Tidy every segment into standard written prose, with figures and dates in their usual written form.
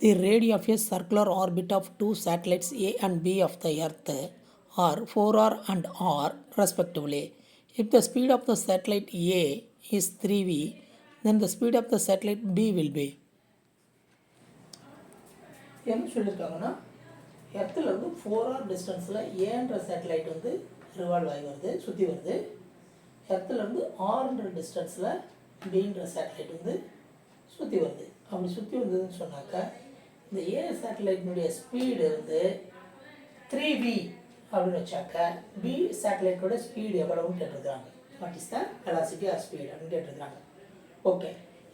The radius of a circular orbit of two satellites A and B of the Earth are 4r and r respectively. If the speed of the satellite A is 3v, then the speed of the satellite B will be. என்ன சொல்லியிருக்காங்கன்னா எர்த்துலேருந்து 4r டிஸ்டன்ஸில் ஏன்ற satellite வந்து revolve ஆகி வருது, சுற்றி வருது. எர்த்துலேருந்து ஆர்ன்ற டிஸ்டன்ஸில் பின்ற சேட்டலைட் வந்து சுற்றி வருது. அப்படி சுற்றி வந்ததுன்னு சொன்னாக்கா இந்த ஏ சேட்டலைட்டினுடைய ஸ்பீடு வந்து 3v அப்படின்னு வச்சாக்கா பி சேட்டலைட்டோட ஸ்பீடு எவ்வளவுன்னு கேட்டிருக்கிறாங்க. What is the velocity or speed அப்படின்னு கேட்டிருக்கிறாங்க. ஓகே,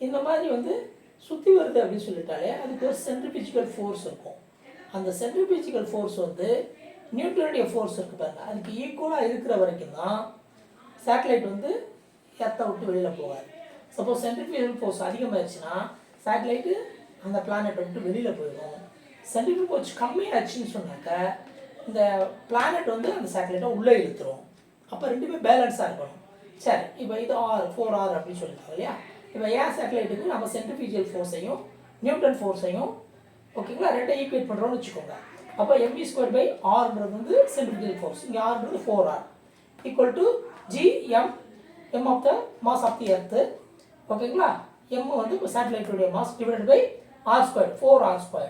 இந்த மாதிரி வந்து சுற்றி வருது அப்படின்னு சொல்லிட்டாலே அதுக்கு ஒரு சென்ட்ரிபியூஜிக்கல் ஃபோர்ஸ் இருக்கும். அந்த சென்ட்ரிபியூஜிக்கல் ஃபோர்ஸ் வந்து நியூட்டனுடைய ஃபோர்ஸ் இருக்குது பாருங்கள், அதுக்கு ஈக்குவலாக இருக்கிற வரைக்கும் தான் சேட்டலைட் வந்து எர்த்தை விட்டு வெளியில் போகாது. சப்போஸ் சென்ட்ரிபியூஜல் ஃபோர்ஸ் அதிகமாகிடுச்சுன்னா சேட்டலைட்டு அந்த பிளானெட்டை விட்டு வெளியில் போயிடும். சென்ட்ரிபியூஜல் ஃபோர்ஸ் கம்மியாகிடுச்சுன்னு சொன்னாக்கா இந்த பிளானெட் வந்து அந்த சேட்டலைட்டை உள்ளே இழுத்துரும். அப்போ ரெண்டுமே பேலன்ஸாக இருக்கணும். சரி, இப்போ இது 4r அப்படின்னு சொல்லியிருக்காங்க இல்லையா. இப்போ ஏன் சேட்டலைட்டுக்கு நம்ம சென்ட்ரிபியூஜல் ஃபோர்ஸையும் நியூட்டன் ஃபோர்ஸையும் ஓகேங்களா ரெண்டை ஈக்குவேட் பண்ணுறோன்னு வச்சுக்கோங்க. அப்போ mv² ஆர்ன்றது வந்து சென்ட்ரிபியூஜல் ஃபோர்ஸ், இங்கே ஆர்ன்றது 4r equal to m of the mass of the earth. ஓகேங்களா, எம் வந்து இப்போ சேட்டலைட்டுடைய mass divided by r², 4r².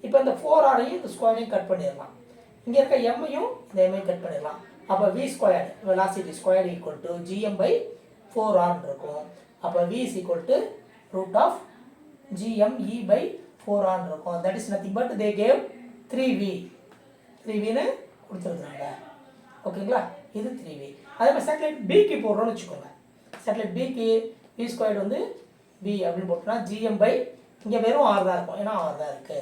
இப்போ இந்த 4rஐயும் இந்த ஸ்கொயரையும் கட் பண்ணிடலாம். இங்கே இருக்க எம்மையும் இந்த எம்மையும் கட் பண்ணிடலாம். அப்போ v² velocity square equal to gm/4r இருக்கும். அப்போ v is equal to root of gme/4r இருக்கும். That is nothing but they gave 3vன்னு கொடுத்துருக்குறாங்க. ஓகேங்களா, இது 3v. அதே மாதிரி சேட்டலைட் பிக்கு போடுறோன்னு வச்சுக்கோங்க. சேட்டலைட் பிக்கு v² வந்து b அப்படின்னு போட்டோம்னா gm/ இங்கே வெறும் r தான் இருக்கும், ஏன்னா r தான் இருக்குது.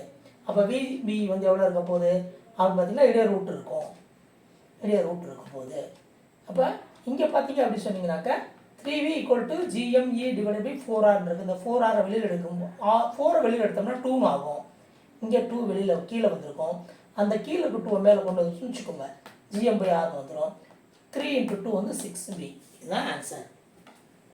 அப்போ vb வந்து எவ்வளோ இருக்க போகுது அப்படின்னு பார்த்தீங்கன்னா இடையே ரூட் இருக்கும், இருக்க போகுது. அப்போ இங்கே பார்த்தீங்க அப்படின்னு சொன்னீங்கன்னாக்கா 3v ஈக்குவல் டு gme/4r இருக்குது. இந்த 4r வெளியில் எடுக்கும், 4 வெளியில் எடுத்தோம்னா 2 ஆகும். இங்கே 2 வெளியில் கீழே வந்திருக்கும். அந்த கீழே 2 மேலே கொண்டு வந்து வச்சுக்கோங்க, gm/r வந்துடும். 3 × 2 வந்து 6b. இதுதான் ஆன்சர்.